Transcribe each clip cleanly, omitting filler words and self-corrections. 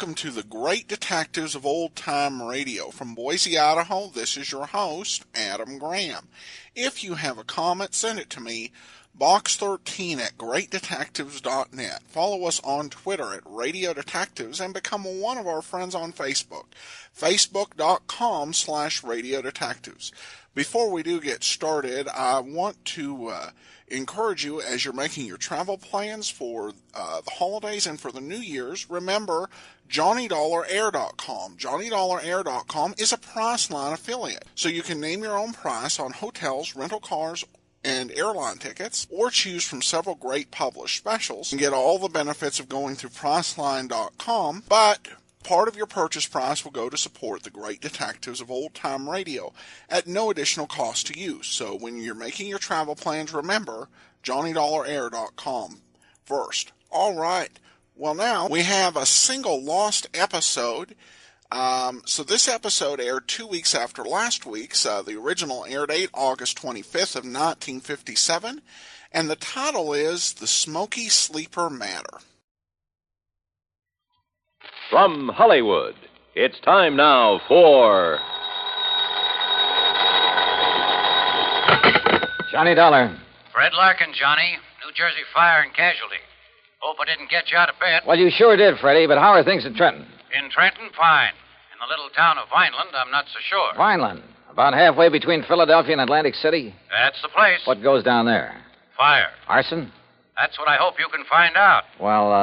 welcome to the Great Detectives of Old Time Radio. From Boise, Idaho, this is your host, Adam Graham. If you have a comment, send it to me, box13 at greatdetectives.net. Follow us on Twitter at Radio Detectives and become one of our friends on Facebook, facebook.com/Radio Detectives. Before we do get started, I want to encourage you, as you're making your travel plans for the holidays and for the New Year's, remember JohnnyDollarAir.com. JohnnyDollarAir.com is a Priceline affiliate, so you can name your own price on hotels, rental cars, and airline tickets, or choose from several great published specials and get all the benefits of going through Priceline.com, but part of your purchase price will go to support the Great Detectives of Old Time Radio at no additional cost to you. So when you're making your travel plans, remember JohnnyDollarAir.com first. All right. Well, now we have a single lost episode. So this episode aired 2 weeks after last week's. The original air date, August 25th of 1957. And the title is The Smokey Sleeper Matter. From Hollywood, it's time now for Johnny Dollar. Fred Larkin, Johnny. New Jersey Fire and Casualty. Hope I didn't get you out of bed. Well, you sure did, Freddie, but how are things in Trenton? In Trenton, fine. In the little town of Vineland, I'm not so sure. Vineland? About halfway between Philadelphia and Atlantic City? That's the place. What goes down there? Fire. Arson? That's what I hope you can find out. Well,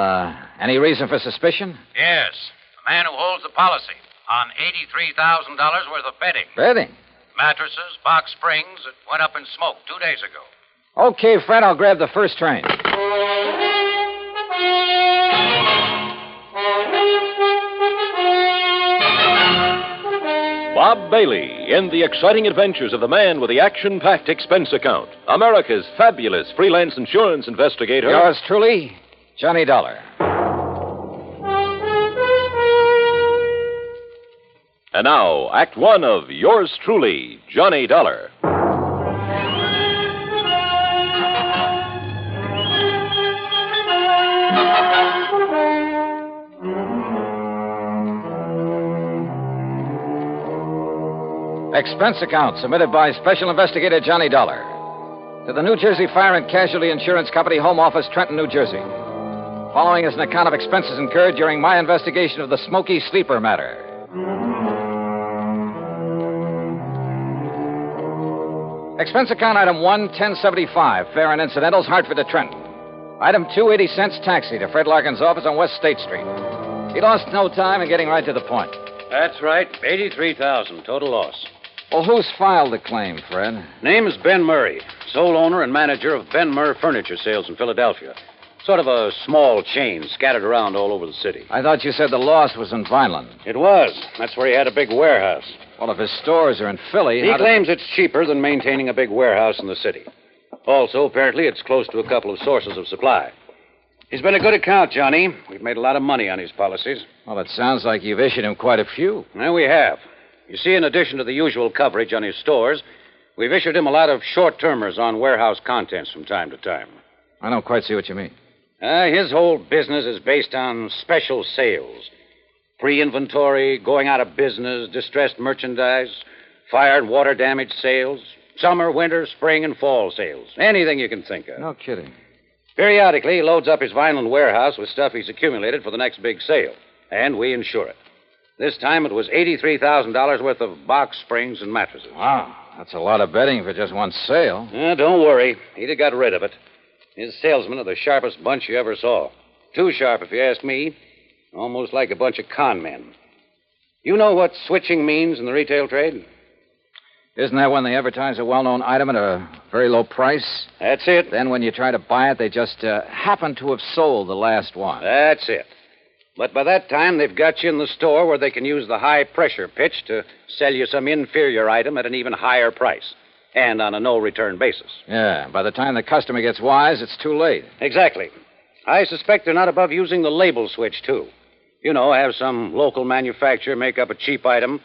any reason for suspicion? Yes. The man who holds the policy on $83,000 worth of bedding. Bedding? Mattresses, box springs that went up in smoke 2 days ago. Okay, Fred, I'll grab the first train. Bob Bailey in the exciting adventures of the man with the action-packed expense account, America's fabulous freelance insurance investigator. Yours truly, Johnny Dollar. And now, Act One of Yours Truly, Johnny Dollar. Expense account submitted by Special Investigator Johnny Dollar to the New Jersey Fire and Casualty Insurance Company, Home Office, Trenton, New Jersey. Following is an account of expenses incurred during my investigation of the Smokey Sleeper matter. Expense account item 1, 1075, fare and incidentals, Hartford to Trenton. Item 2, 80 cents, taxi to Fred Larkin's office on West State Street. He lost no time in getting right to the point. That's right. $83,000 total loss. Well, who's filed the claim, Fred? Name is Ben Murray, sole owner and manager of Ben Murray Furniture Sales in Philadelphia. Sort of a small chain scattered around all over the city. I thought you said the loss was in Vineland. It was. That's where he had a big warehouse. Well, if his stores are in Philly... He claims it's cheaper than maintaining a big warehouse in the city. Also, apparently, it's close to a couple of sources of supply. He's been a good account, Johnny. We've made a lot of money on his policies. Well, it sounds like you've issued him quite a few. Well, we have. You see, in addition to the usual coverage on his stores, we've issued him a lot of short-termers on warehouse contents from time to time. I don't quite see what you mean. His whole business is based on special sales. Pre-inventory, going out of business, distressed merchandise, fire and water damage sales, summer, winter, spring, and fall sales. Anything you can think of. No kidding. Periodically, he loads up his Vineland warehouse with stuff he's accumulated for the next big sale, and we insure it. This time it was $83,000 worth of box springs and mattresses. Wow, that's a lot of bedding for just one sale. Don't worry. He'd have got rid of it. His salesmen are the sharpest bunch you ever saw. Too sharp, if you ask me. Almost like a bunch of con men. You know what switching means in the retail trade? Isn't that when they advertise a well-known item at a very low price? That's it. Then when you try to buy it, they just happen to have sold the last one. That's it. But by that time, they've got you in the store where they can use the high-pressure pitch to sell you some inferior item at an even higher price, and on a no-return basis. Yeah, by the time the customer gets wise, it's too late. Exactly. I suspect they're not above using the label switch, too. You know, have some local manufacturer make up a cheap item,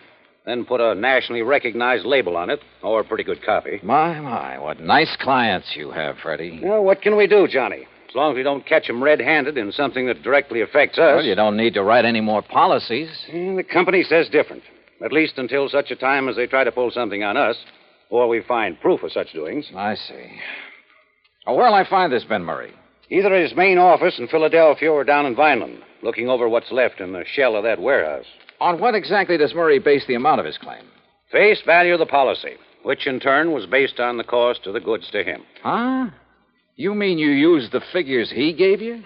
then put a nationally recognized label on it, or a pretty good copy. My, what nice clients you have, Freddie. Well, what can we do, Johnny? As long as we don't catch him red-handed in something that directly affects us. Well, you don't need to write any more policies. The company says different. At least until such a time as they try to pull something on us, or we find proof of such doings. I see. Oh, where'll I find this Ben Murray? Either at his main office in Philadelphia or down in Vineland, looking over what's left in the shell of that warehouse. On what exactly does Murray base the amount of his claim? Face value of the policy, which in turn was based on the cost of the goods to him. Huh? You mean you used the figures he gave you?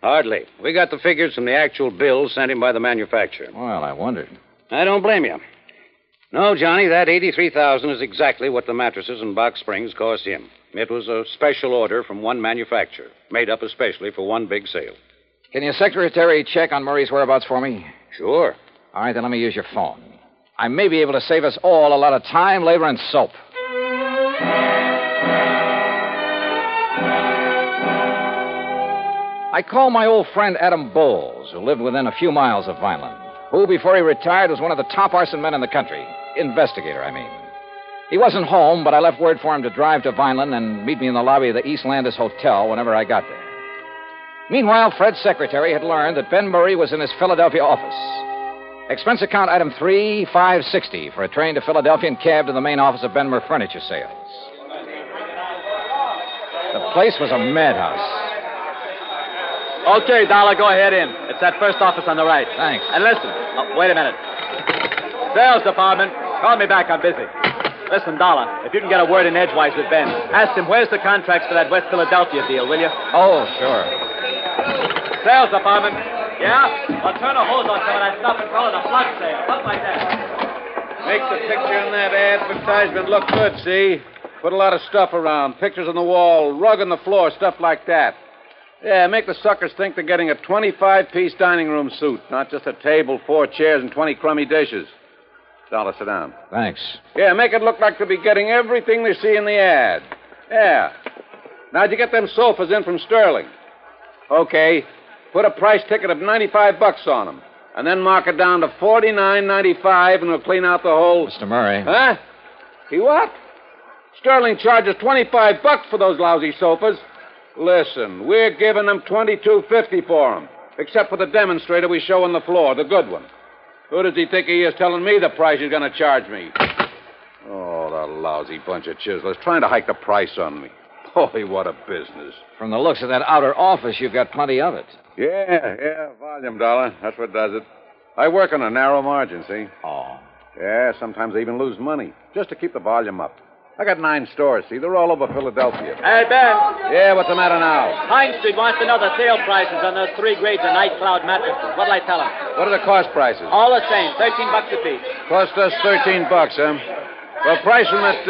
Hardly. We got the figures from the actual bills sent him by the manufacturer. Well, I wondered. I don't blame you. No, Johnny, that $83,000 is exactly what the mattresses and box springs cost him. It was a special order from one manufacturer, made up especially for one big sale. Can your secretary check on Murray's whereabouts for me? Sure. All right, then let me use your phone. I may be able to save us all a lot of time, labor, and soap. I called my old friend Adam Bowles, who lived within a few miles of Vineland, who, before he retired, was one of the top arson men in the country. Investigator, I mean. He wasn't home, but I left word for him to drive to Vineland and meet me in the lobby of the East Landis Hotel whenever I got there. Meanwhile, Fred's secretary had learned that Ben Murray was in his Philadelphia office. Expense account item 3560 for a train to Philadelphia and cab to the main office of Benmer Furniture Sales. The place was a madhouse. Okay, Dollar, go ahead in. It's that first office on the right. Thanks. And listen. Oh, wait a minute. Sales department, call me back. I'm busy. Listen, Dollar, if you can get a word in edgewise with Ben, ask him where's the contracts for that West Philadelphia deal, will you? Oh, sure. Sales department. Yeah? I'll turn a hose on some of that stuff and call it a flood sale. Something like that. Make the picture in that advertisement look good, see? Put a lot of stuff around. Pictures on the wall, rug on the floor, stuff like that. Yeah, make the suckers think they're getting a 25-piece dining room suite, not just a table, 4 chairs, and 20 crummy dishes. Dollar, sit down. Thanks. Yeah, make it look like they'll be getting everything they see in the ad. Yeah. Now, did you get them sofas in from Sterling? Okay. Put a price ticket of $95 on them, and then mark it down to $49.95, and we'll clean out the whole... Mr. Murray. Huh? He what? Sterling charges $25 for those lousy sofas. Listen, we're giving them $22.50 for them, except for the demonstrator we show on the floor, the good one. Who does he think he is telling me the price he's going to charge me? Oh, the lousy bunch of chiselers, trying to hike the price on me. Boy, what a business. From the looks of that outer office, you've got plenty of it. Yeah, volume, Dollar. That's what does it. I work on a narrow margin, see? Oh. Yeah, sometimes I even lose money, just to keep the volume up. I got 9 stores, see? They're all over Philadelphia. Hey, Ben. Yeah, what's the matter now? Pine Street wants to know the sale prices on those 3 grades of Night Cloud mattresses. What'll I tell him? What are the cost prices? All the same, $13 a piece. Cost us $13, huh? Well, price them at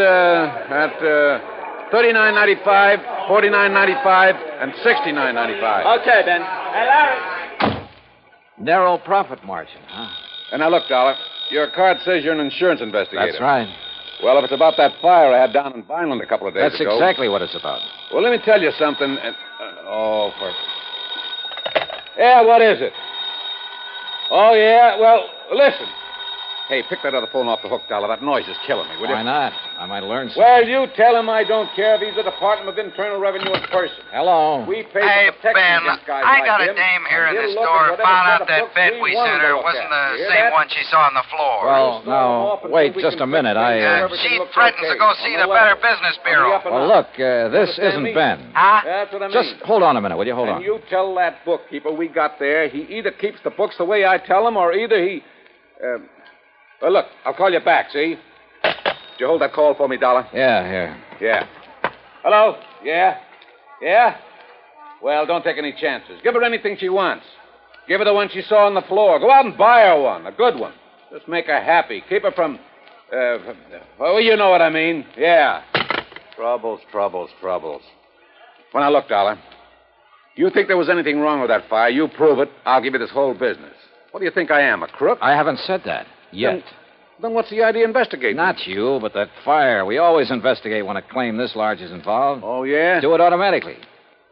$39.95, $49.95, and $69.95. Okay, Ben. Hey, Larry. Narrow profit margin, huh? And now, look, Dollar, your card says you're an insurance investigator. That's right. Well, if it's about that fire I had down in Vineland a couple of days That's ago... exactly what it's about. Well, let me tell you something. Yeah, what is it? Oh, yeah? Well, listen. Hey, pick that other phone off the hook, Dollar. That noise is killing me, will you? Why not? I might learn something. Well, you tell him I don't care if he's the Department of Internal Revenue in person. Hello. We pay Hey, for protection Ben, against guys I like got a him, dame here and in the he'll look store at whatever found set out of that books bed we we want sent to her look wasn't at. the You hear same that? one she saw on the floor. Well, now, wait just a minute. She threatens to go see the Better Business Bureau. Well, look, this isn't Ben. Huh? That's what I mean. Just hold on a minute, will you? Hold on. And you tell that bookkeeper we got there, he either keeps the books the way I tell him, or either he... Well, look, I'll call you back, see? Did you hold that call for me, Dollar? Yeah, here. Yeah. Hello? Yeah? Yeah? Well, don't take any chances. Give her anything she wants. Give her the one she saw on the floor. Go out and buy her one, a good one. Just make her happy. Keep her from... well, you know what I mean. Yeah. Troubles. Well, now, look, Dollar. You think there was anything wrong with that fire, you prove it, I'll give you this whole business. What do you think I am, a crook? I haven't said that yet. Then what's the idea of investigating? Not you, but that fire. We always investigate when a claim this large is involved. Oh, yeah? Do it automatically.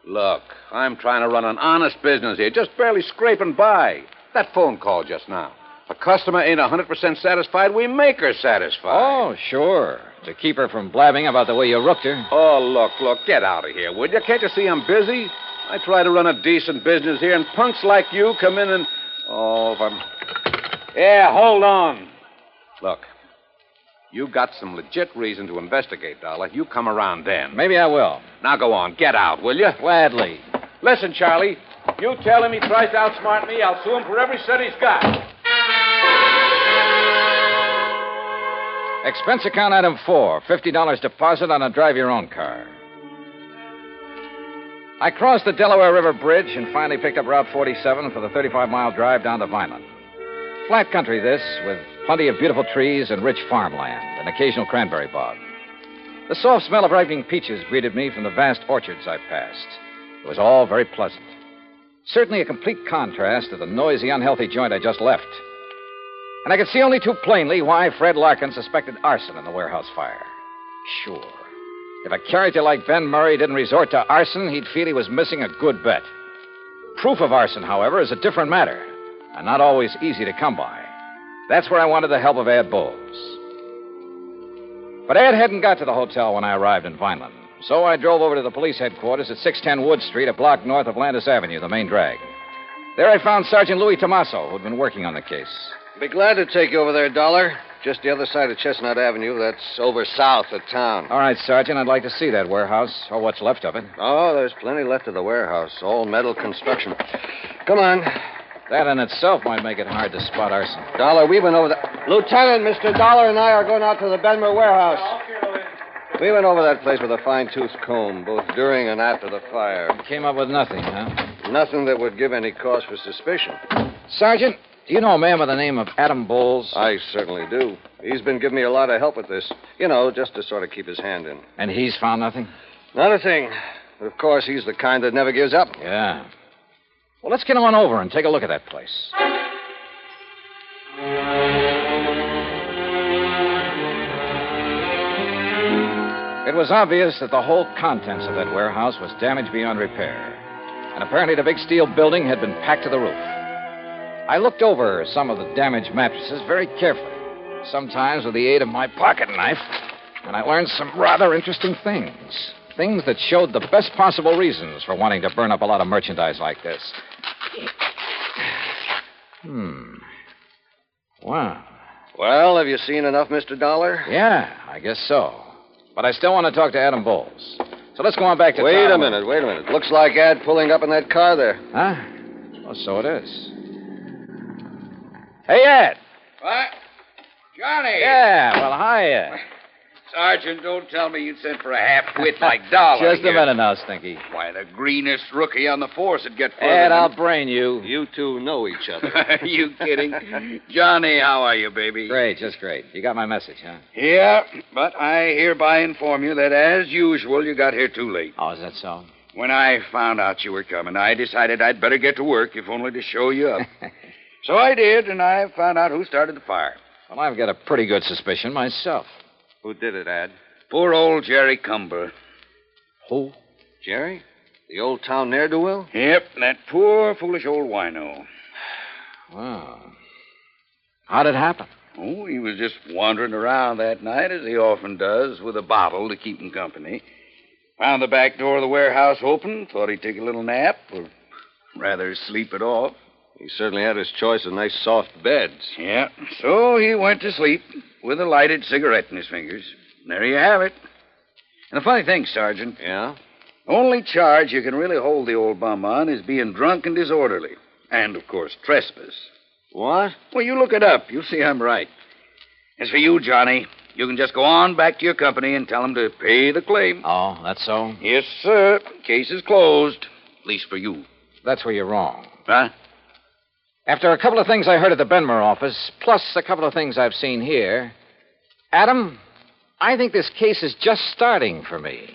Look, I'm trying to run an honest business here, just barely scraping by. That phone call just now. If a customer ain't 100% satisfied, we make her satisfied. Oh, sure. To keep her from blabbing about the way you rooked her. Oh, look, get out of here, would you? Can't you see I'm busy? I try to run a decent business here, and punks like you come in and... Oh, if I'm... Yeah, hold on. Look, you got some legit reason to investigate, Dollar. You come around then. Maybe I will. Now go on, get out, will you? Gladly. Listen, Charlie, you tell him he tries to outsmart me, I'll sue him for every cent he's got. Expense account item 4, $50 deposit on a drive-your-own car. I crossed the Delaware River Bridge and finally picked up Route 47 for the 35-mile drive down to Vineland. Flat country, this, with plenty of beautiful trees and rich farmland, and occasional cranberry bog. The soft smell of ripening peaches greeted me from the vast orchards I passed. It was all very pleasant. Certainly a complete contrast to the noisy, unhealthy joint I just left. And I could see only too plainly why Fred Larkin suspected arson in the warehouse fire. Sure. If a character like Ben Murray didn't resort to arson, he'd feel he was missing a good bet. Proof of arson, however, is a different matter, and not always easy to come by. That's where I wanted the help of Ed Bowles. But Ed hadn't got to the hotel when I arrived in Vineland, so I drove over to the police headquarters at 610 Wood Street, a block north of Landis Avenue, the main drag. There I found Sergeant Louis Tomaso, who'd been working on the case. Be glad to take you over there, Dollar. Just the other side of Chestnut Avenue. That's over south of town. All right, Sergeant, I'd like to see that warehouse, or what's left of it. Oh, there's plenty left of the warehouse. All metal construction. Come on. That in itself might make it hard to spot arson. Dollar, we went over the... Lieutenant, Mr. Dollar and I are going out to the Benmer warehouse. We went over that place with a fine-tooth comb, both during and after the fire. Came up with nothing, huh? Nothing that would give any cause for suspicion. Sergeant, do you know a man by the name of Adam Bowles? I certainly do. He's been giving me a lot of help with this. You know, just to sort of keep his hand in. And he's found nothing? Not a thing. But of course, he's the kind that never gives up. Yeah. Well, let's get on over and take a look at that place. It was obvious that the whole contents of that warehouse was damaged beyond repair. And apparently the big steel building had been packed to the roof. I looked over some of the damaged mattresses very carefully, sometimes with the aid of my pocket knife, and I learned some rather interesting things. Things that showed the best possible reasons for wanting to burn up a lot of merchandise like this. Wow. Well, have you seen enough, Mr. Dollar? Yeah, I guess so. But I still want to talk to Adam Bowles. So let's go on back to Wait town. a minute. Looks like Ed pulling up in that car there. Huh? Oh, so it is. Hey, Ed. What? Johnny! Yeah, well, hiya. Sergeant, don't tell me you'd sent for a half-wit like Dollar. Just a minute now, Stinky. Why, the greenest rookie on the force would get further Ed, than... I'll brain you. You two know each other. Are you kidding? Johnny, how are you, baby? Great, just great. You got my message, huh? Yeah, but I hereby inform you that, as usual, you got here too late. Oh, is that so? When I found out you were coming, I decided I'd better get to work, if only to show you up. So I did, and I found out who started the fire. Well, I've got a pretty good suspicion myself. Who did it, Ed? Poor old Jerry Cumber. Who? Jerry? The old town ne'er-do-well? Yep, that poor, foolish old wino. Wow. How'd it happen? Oh, he was just wandering around that night, as he often does, with a bottle to keep him company. Found the back door of the warehouse open, thought he'd take a little nap, or rather sleep it off. He certainly had his choice of nice soft beds. Yeah, so he went to sleep with a lighted cigarette in his fingers. There you have it. And the funny thing, Sergeant. Yeah? Only charge you can really hold the old bum on is being drunk and disorderly. And, of course, trespass. What? Well, you look it up. You'll see I'm right. As for you, Johnny, you can just go on back to your company and tell them to pay the claim. Oh, that's so? Yes, sir. Case is closed. At least for you. That's where you're wrong. Huh? After a couple of things I heard at the Benmer office, plus a couple of things I've seen here, Adam, I think this case is just starting for me.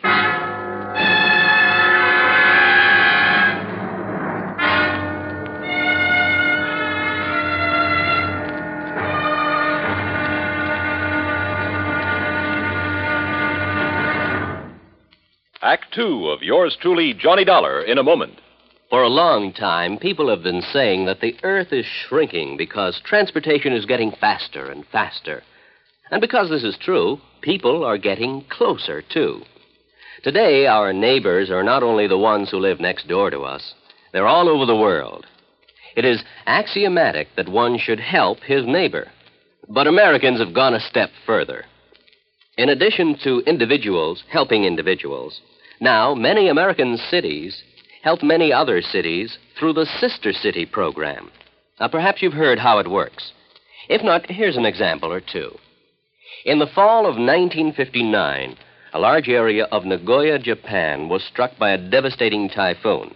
Act Two of yours truly, Johnny Dollar, in a moment. For a long time, people have been saying that the Earth is shrinking because transportation is getting faster and faster. And because this is true, people are getting closer, too. Today, our neighbors are not only the ones who live next door to us, they're all over the world. It is axiomatic that one should help his neighbor. But Americans have gone a step further. In addition to individuals helping individuals, now many American cities help many other cities through the Sister City program. Now, perhaps you've heard how it works. If not, here's an example or two. In the fall of 1959, a large area of Nagoya, Japan, was struck by a devastating typhoon.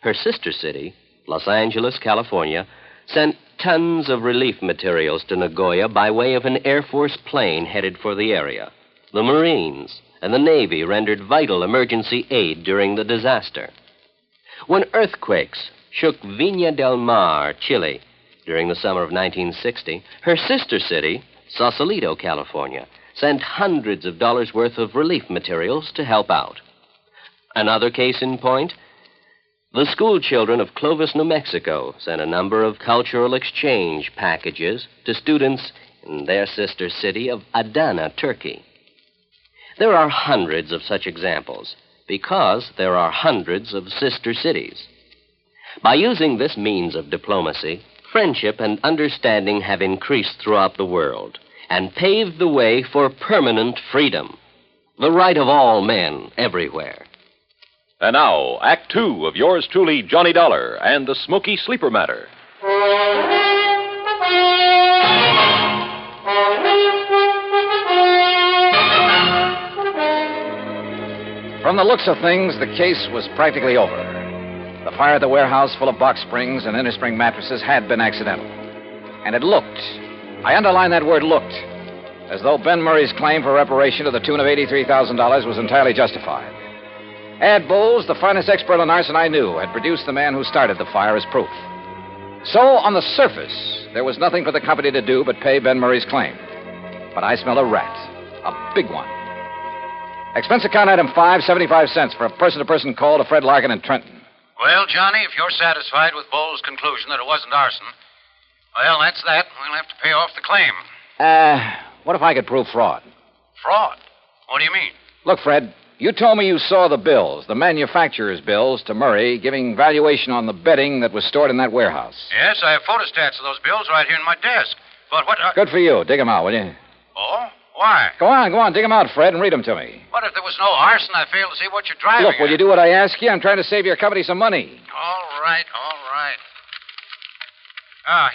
Her sister city, Los Angeles, California, sent tons of relief materials to Nagoya by way of an Air Force plane headed for the area. The Marines and the Navy rendered vital emergency aid during the disaster. When earthquakes shook Viña del Mar, Chile, during the summer of 1960, her sister city, Sausalito, California, sent hundreds of dollars worth of relief materials to help out. Another case in point, the school children of Clovis, New Mexico, sent a number of cultural exchange packages to students in their sister city of Adana, Turkey. There are hundreds of such examples because there are hundreds of sister cities. By using this means of diplomacy, friendship and understanding have increased throughout the world and paved the way for permanent freedom, the right of all men everywhere. And now, Act Two of yours truly, Johnny Dollar, and the Smokey Sleeper Matter. From the looks of things, the case was practically over. The fire at the warehouse full of box springs and innerspring mattresses had been accidental. And it looked, I underline that word looked, as though Ben Murray's claim for reparation to the tune of $83,000 was entirely justified. Ad Bowles, the finest expert on arson I knew, had produced the man who started the fire as proof. So, on the surface, there was nothing for the company to do but pay Ben Murray's claim. But I smell a rat, a big one. Expense account item 5, 75 cents for a person-to-person call to Fred Larkin in Trenton. Well, Johnny, if you're satisfied with Bowles' conclusion that it wasn't arson, well, that's that. We'll have to pay off the claim. What if I could prove fraud? Fraud? What do you mean? Look, Fred, you told me you saw the bills, the manufacturer's bills, to Murray, giving valuation on the bedding that was stored in that warehouse. Yes, I have photostats of those bills right here in my desk. But what... Good for you. Dig them out, will you? Oh? Why? Go on. Dig them out, Fred, and read them to me. What if there was no arson? I fail to see what you're driving Look, will you do what I ask you? I'm trying to save your company some money. All right.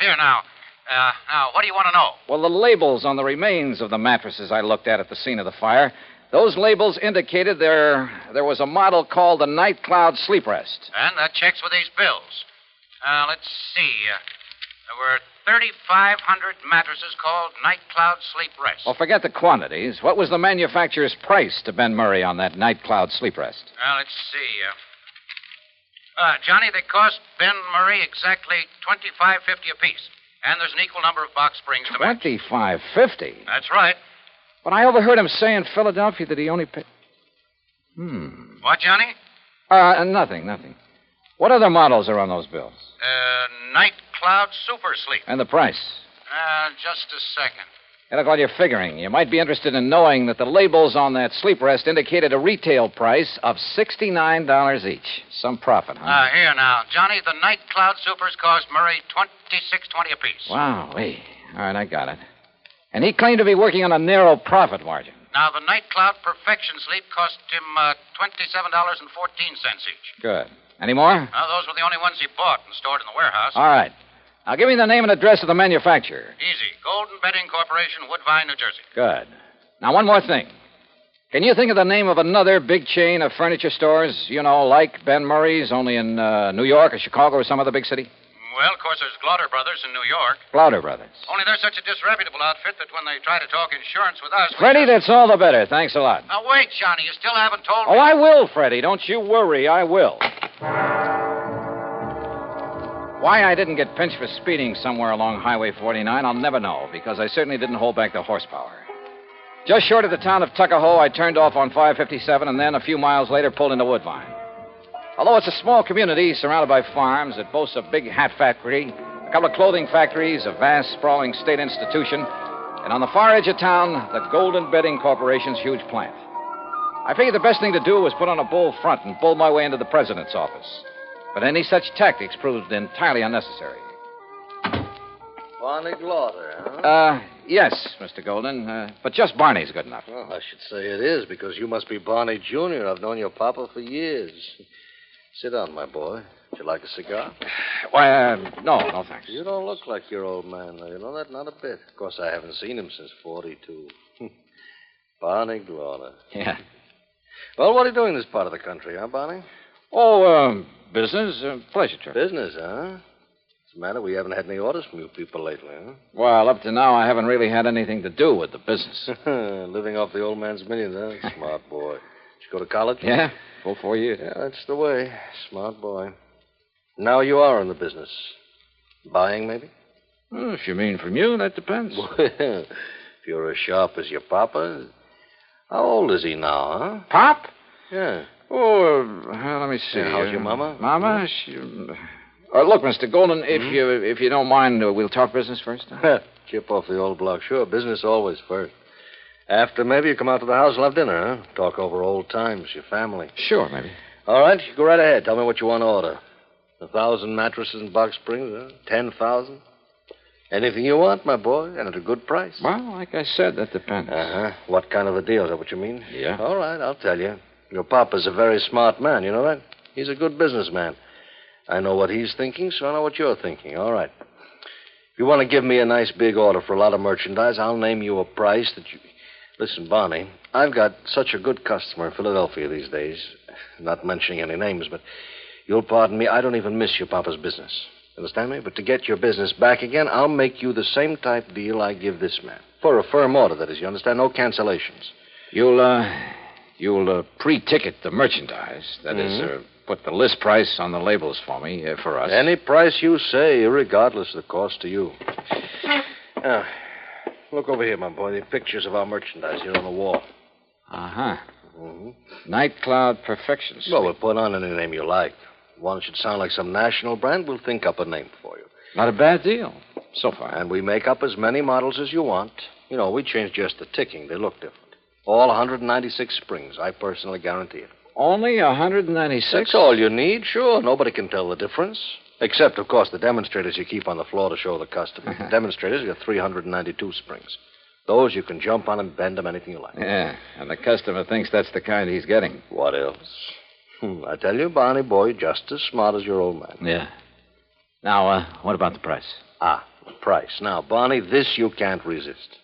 Here now. Now, what do you want to know? Well, the labels on the remains of the mattresses I looked at the scene of the fire, those labels indicated there was a model called the Night Cloud Sleep Rest. And that checks with these bills. Let's see. There were 3,500 mattresses called Night Cloud Sleep Rest. Well, forget the quantities. What was the manufacturer's price to Ben Murray on that Night Cloud Sleep Rest? Let's see. Johnny, they cost Ben Murray exactly $25.50 apiece. And there's an equal number of box springs to match. $25.50? That's right. But I overheard him say in Philadelphia that he only paid... What, Johnny? Nothing. What other models are on those bills? Night Cloud Super Sleep. And the price? Just a second. Hey, look, while you're figuring, you might be interested in knowing that the labels on that sleep rest indicated a retail price of $69 each. Some profit, huh? Here now. Johnny, the Night Cloud Supers cost Murray $26.20 apiece. Wow. All right, I got it. And he claimed to be working on a narrow profit margin. Now, the Night Cloud Perfection Sleep cost him $27.14 each. Good. Any more? Those were the only ones he bought and stored in the warehouse. All right. Now, give me the name and address of the manufacturer. Easy. Golden Bedding Corporation, Woodbine, New Jersey. Good. Now, one more thing. Can you think of the name of another big chain of furniture stores, like Ben Murray's, only in New York or Chicago or some other big city? Well, of course, there's Glauder Brothers in New York. Glauder Brothers. Only they're such a disreputable outfit that when they try to talk insurance with us... Freddie, that's all the better. Thanks a lot. Now, wait, Johnny. You still haven't told me... Oh, I will, Freddie. Don't you worry. I will. Why I didn't get pinched for speeding somewhere along Highway 49, I'll never know, because I certainly didn't hold back the horsepower. Just short of the town of Tuckahoe, I turned off on 557 and then, a few miles later, pulled into Woodbine. Although it's a small community surrounded by farms, it boasts a big hat factory, a couple of clothing factories, a vast, sprawling state institution, and on the far edge of town, the Golden Bedding Corporation's huge plant. I figured the best thing to do was put on a bold front and bull my way into the president's office. But any such tactics proved entirely unnecessary. Barney Glauder, huh? Yes, Mr. Golden. But just Barney's good enough. Well, I should say it is, because you must be Barney Jr. I've known your papa for years. Sit down, my boy. Would you like a cigar? Why, no, thanks. You don't look like your old man, though. You know that? Not a bit. Of course, I haven't seen him since 42. Barney Glauder. Yeah. Well, what are you doing in this part of the country, huh, Barney? Oh, business. Pleasure trip. Business, huh? What's the matter? We haven't had any orders from you people lately, huh? Well, up to now, I haven't really had anything to do with the business. Living off the old man's millions, huh? Smart boy. Did you go to college? Yeah, full 4 years. Yeah, that's the way. Smart boy. Now you are in the business. Buying, maybe? Well, if you mean from you, that depends. Well, if you're as sharp as your papa. How old is he now, huh? Pop? Yeah. Oh, let me see. Yeah, how's your mama? Mama? She... look, Mr. Golden, if you don't mind, we'll talk business first. Huh? Chip off the old block. Sure, business always first. After, maybe you come out to the house and have dinner, huh? Talk over old times, your family. Sure, maybe. All right, you go right ahead. Tell me what you want to order. 1,000 mattresses in Box Springs, huh? 10,000? Anything you want, my boy, and at a good price. Well, like I said, that depends. Uh-huh. What kind of a deal? Is that what you mean? Yeah. All right, I'll tell you. Your papa's a very smart man, you know that? He's a good businessman. I know what he's thinking, so I know what you're thinking. All right. If you want to give me a nice big order for a lot of merchandise, I'll name you a price that you... Listen, Barney, I've got such a good customer in Philadelphia these days. Not mentioning any names, but you'll pardon me, I don't even miss your papa's business. Understand me? But to get your business back again, I'll make you the same type deal I give this man. For a firm order, that is, you understand? No cancellations. You'll pre-ticket the merchandise. That is, put the list price on the labels for me, for us. Any price you say, regardless of the cost to you. Now, look over here, my boy. The pictures of our merchandise here on the wall. Uh-huh. Night Cloud Perfection Suite. Well, we'll put on any name you like. One should sound like some national brand, we'll think up a name for you. Not a bad deal, so far. And we make up as many models as you want. You know, we change just the ticking. They look different. All 196 springs. I personally guarantee it. Only 196? That's all you need, sure. Nobody can tell the difference. Except, of course, the demonstrators you keep on the floor to show the customer. The demonstrators, you got 392 springs. Those you can jump on and bend them anything you like. Yeah, and the customer thinks that's the kind he's getting. What else? I tell you, Barney boy, just as smart as your old man. Yeah. Now, what about the price? The price. Now, Barney, this you can't resist.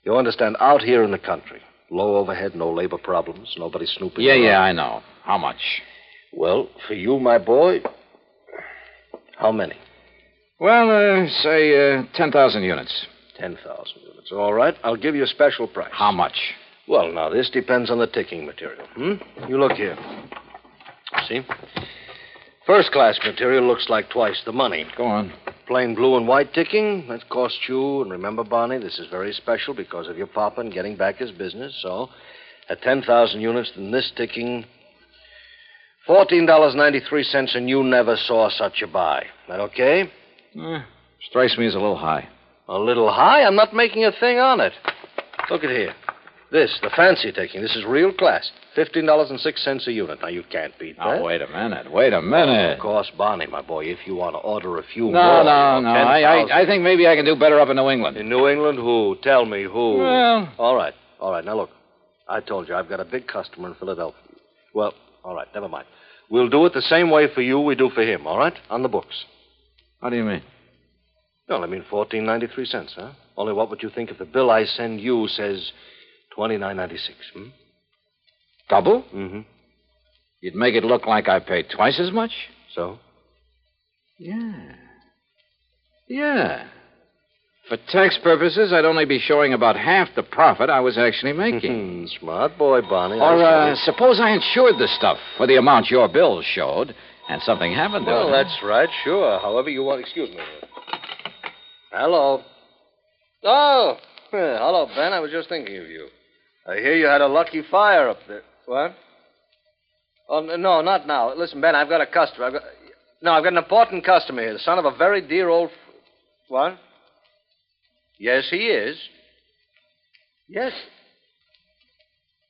You understand, out here in the country, low overhead, no labor problems, nobody snooping around. Yeah, I know. How much? Well, for you, my boy, how many? Well, say 10,000 units. 10,000 units. All right, I'll give you a special price. How much? Well, now, this depends on the ticking material. You look here. See? First-class material looks like twice the money. Go on. Plain blue and white ticking, that costs you, and remember, Barney, this is very special because of your papa and getting back his business, so at 10,000 units, then this ticking, $14.93, and you never saw such a buy. That okay? Strikes me as a little high. A little high? I'm not making a thing on it. Look at here. This, the fancy ticking, this is real class. $15.06 a unit. Now, you can't beat that. Now, wait a minute. Of course, Barney, my boy, if you want to order a few more... No. I think maybe I can do better up in New England. In New England, who? Tell me who. Well... All right. Now, look. I told you, I've got a big customer in Philadelphia. Well, all right, never mind. We'll do it the same way for you we do for him, all right? On the books. What do you mean? Well, I mean $14.93, huh? Only what would you think if the bill I send you says $29.96, Double? Mm-hmm. You'd make it look like I paid twice as much? So? Yeah. For tax purposes, I'd only be showing about half the profit I was actually making. Smart boy, Barney. Or suppose I insured the stuff for the amount your bills showed, and something happened to it. Well, that's right, sure. However you want. Excuse me. Hello. Oh, hello, Ben. I was just thinking of you. I hear you had a lucky fire up there. What? Oh, no, not now. Listen, Ben, I've got a customer. I've got an important customer here, the son of a very dear old... What? Yes, he is. Yes.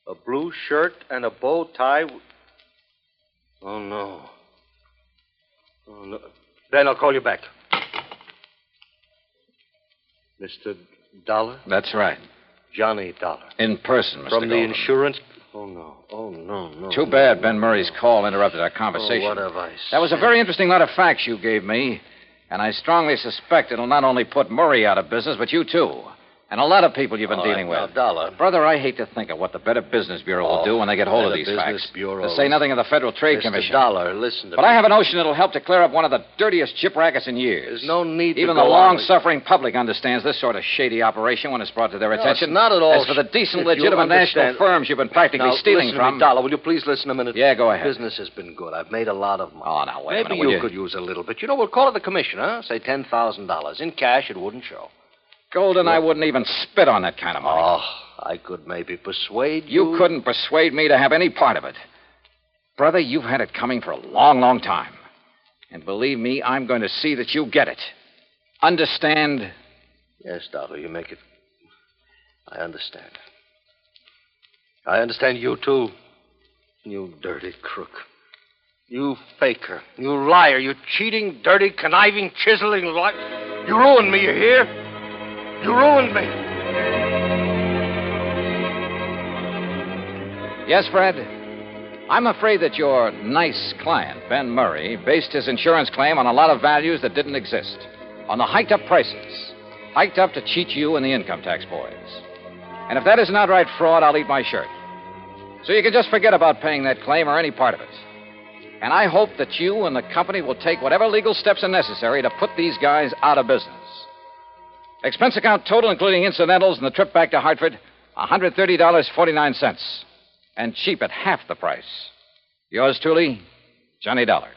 A blue shirt and a bow tie. Oh, no. Oh, no. Ben, I'll call you back. Mr. Dollar? That's right. Johnny Dollar. In person, Mr. From the Golden. insurance... Oh, no. Oh, no. Too bad Ben Murray's call interrupted our conversation. Oh, what have I said? That was a very interesting lot of facts you gave me, and I strongly suspect it'll not only put Murray out of business, but you too. And a lot of people you've been dealing with. Now, Dollar. Brother, I hate to think of what the Better Business Bureau will do when they get hold of these facts. To say nothing of the Federal Trade Commission. Dollar, listen to me. But I have a notion it'll help to clear up one of the dirtiest chip rackets in years. There's no need to Even go the on long-suffering public understands this sort of shady operation when it's brought to their attention. It's not at all. As for the decent, legitimate national firms you've been practically stealing from... Dollar, will you please listen a minute? Yeah, go ahead. Business has been good. I've made a lot of money. Oh, now, wait a minute. Maybe you could use a little bit. You know, we'll call it the commission, huh? Say $10,000. In cash, it wouldn't show. Golden, I wouldn't even spit on that kind of money. Oh, I could maybe persuade you. You couldn't persuade me to have any part of it. Brother, you've had it coming for a long, long time. And believe me, I'm going to see that you get it. Understand? Yes, Dollar, you make it... I understand. I understand you, too. You dirty crook. You faker. You liar. You cheating, dirty, conniving, chiseling liar. You ruined me, you hear? You ruined me. Yes, Fred? I'm afraid that your nice client, Ben Murray, based his insurance claim on a lot of values that didn't exist. On the hiked-up prices. Hiked up to cheat you and the income tax boys. And if that isn't outright fraud, I'll eat my shirt. So you can just forget about paying that claim or any part of it. And I hope that you and the company will take whatever legal steps are necessary to put these guys out of business. Expense account total, including incidentals and the trip back to Hartford, $130.49. And cheap at half the price. Yours truly, Johnny Dollar.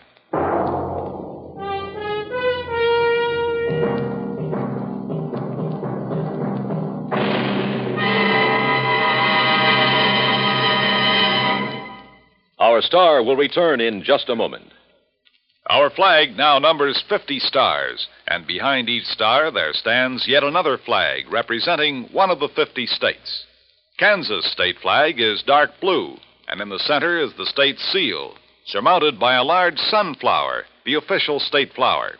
Our star will return in just a moment. Our flag now numbers 50 stars, and behind each star there stands yet another flag representing one of the 50 states. Kansas' state flag is dark blue, and in the center is the state seal, surmounted by a large sunflower, the official state flower.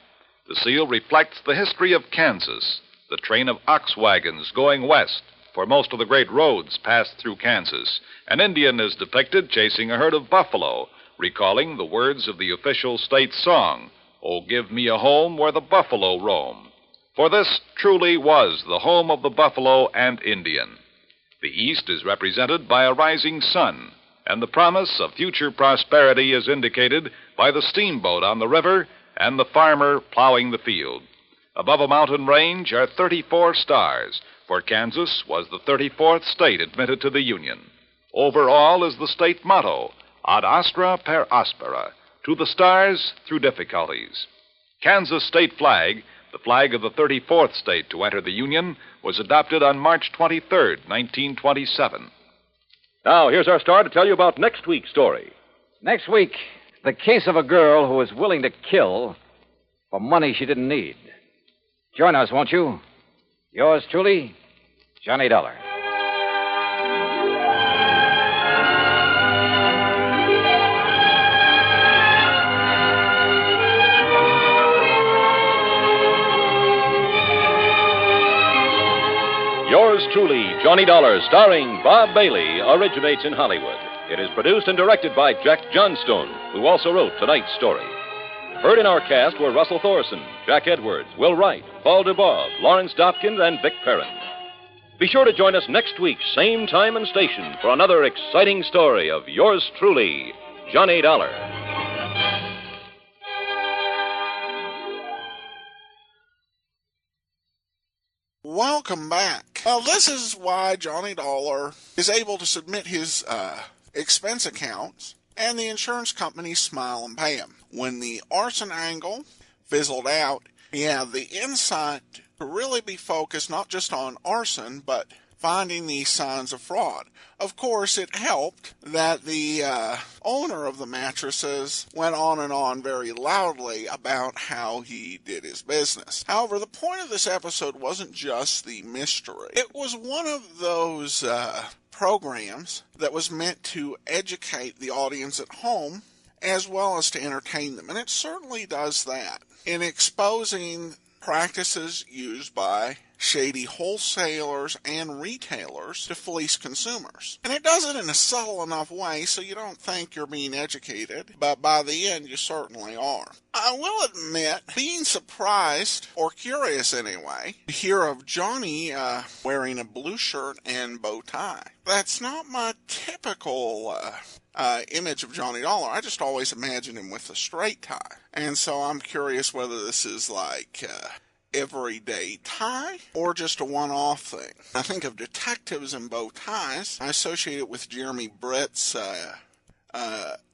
The seal reflects the history of Kansas, the train of ox wagons going west, for most of the great roads pass through Kansas. An Indian is depicted chasing a herd of buffalo, recalling the words of the official state song, "Oh, give me a home where the buffalo roam." For this truly was the home of the buffalo and Indian. The East is represented by a rising sun, and the promise of future prosperity is indicated by the steamboat on the river and the farmer plowing the field. Above a mountain range are 34 stars, for Kansas was the 34th state admitted to the Union. Over all is the state motto, Ad astra per aspera, to the stars through difficulties. Kansas state flag, the flag of the 34th state to enter the Union, was adopted on March 23rd, 1927. Now, here's our star to tell you about next week's story. Next week, the case of a girl who was willing to kill for money she didn't need. Join us, won't you? Yours truly, Johnny Dollar. Yours truly, Johnny Dollar, starring Bob Bailey, originates in Hollywood. It is produced and directed by Jack Johnstone, who also wrote tonight's story. Heard in our cast were Russell Thorson, Jack Edwards, Will Wright, Paul DeBob, Lawrence Dobkin, and Vic Perrin. Be sure to join us next week, same time and station, for another exciting story of yours truly, Johnny Dollar. Welcome back. Well, this is why Johnny Dollar is able to submit his expense accounts, and the insurance companies smile and pay him. When the arson angle fizzled out, he had the insight to really be focused not just on arson, but finding these signs of fraud. Of course, it helped that the owner of the mattresses went on and on very loudly about how he did his business. However, the point of this episode wasn't just the mystery. It was one of those programs that was meant to educate the audience at home as well as to entertain them. And it certainly does that in exposing practices used by shady wholesalers and retailers to fleece consumers. And it does it in a subtle enough way so you don't think you're being educated, but by the end you certainly are. I will admit, being surprised, or curious anyway, to hear of Johnny wearing a blue shirt and bow tie. That's not my typical image of Johnny Dollar. I just always imagine him with a straight tie. And so I'm curious whether this is like everyday tie or just a one-off thing. I think of detectives and bow ties. I associate it with Jeremy Britt's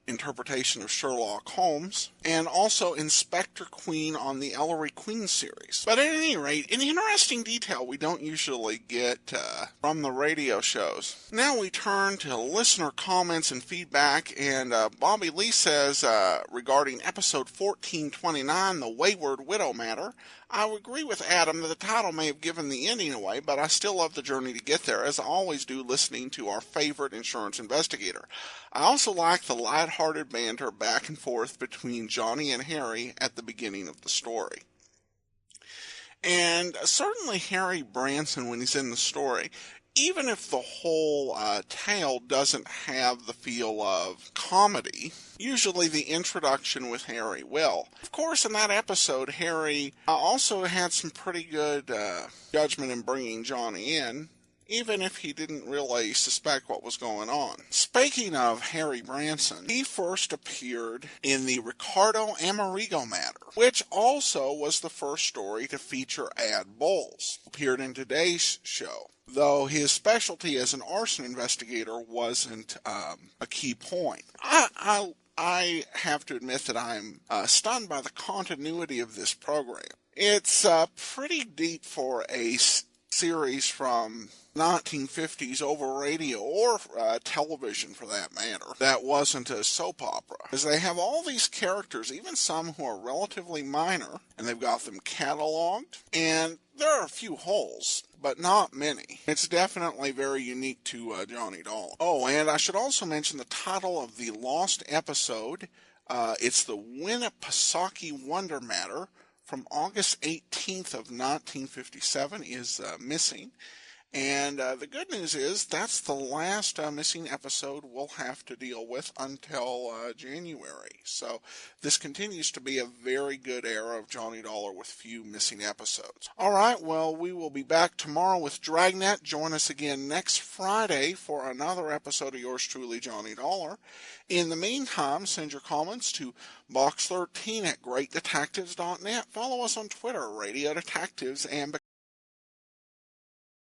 interpretation of Sherlock Holmes, and also Inspector Queen on the Ellery Queen series. But at any rate, an interesting detail we don't usually get from the radio shows. Now we turn to listener comments and feedback, and Bobby Lee says, regarding episode 1429, The Wayward Widow Matter, I would agree with Adam that the title may have given the ending away, but I still love the journey to get there, as I always do listening to our favorite insurance investigator. I also like the lighthearted banter back and forth between Johnny and Harry at the beginning of the story. And certainly Harry Branson, when he's in the story, even if the whole tale doesn't have the feel of comedy, usually the introduction with Harry will. Of course, in that episode, Harry also had some pretty good judgment in bringing Johnny in, even if he didn't really suspect what was going on. Speaking of Harry Branson, he first appeared in the Ricardo Amerigo matter, which also was the first story to feature Ad Bowles, appeared in today's show, though his specialty as an arson investigator wasn't a key point. I have to admit that I'm stunned by the continuity of this program. It's pretty deep for a series from 1950s over radio or television for that matter that wasn't a soap opera, as they have all these characters, even some who are relatively minor, and they've got them cataloged, and there are a few holes, but not many. It's definitely very unique to Johnny Dollar. Oh, and I should also mention the title of the lost episode. It's the Winnipesaukee Wonder Matter from August 18th of 1957 is missing. And the good news is that's the last missing episode we'll have to deal with until January. So this continues to be a very good era of Johnny Dollar with few missing episodes. All right, well, we will be back tomorrow with Dragnet. Join us again next Friday for another episode of yours truly, Johnny Dollar. In the meantime, send your comments to box13 at greatdetectives.net. Follow us on Twitter, Radio Detectives, and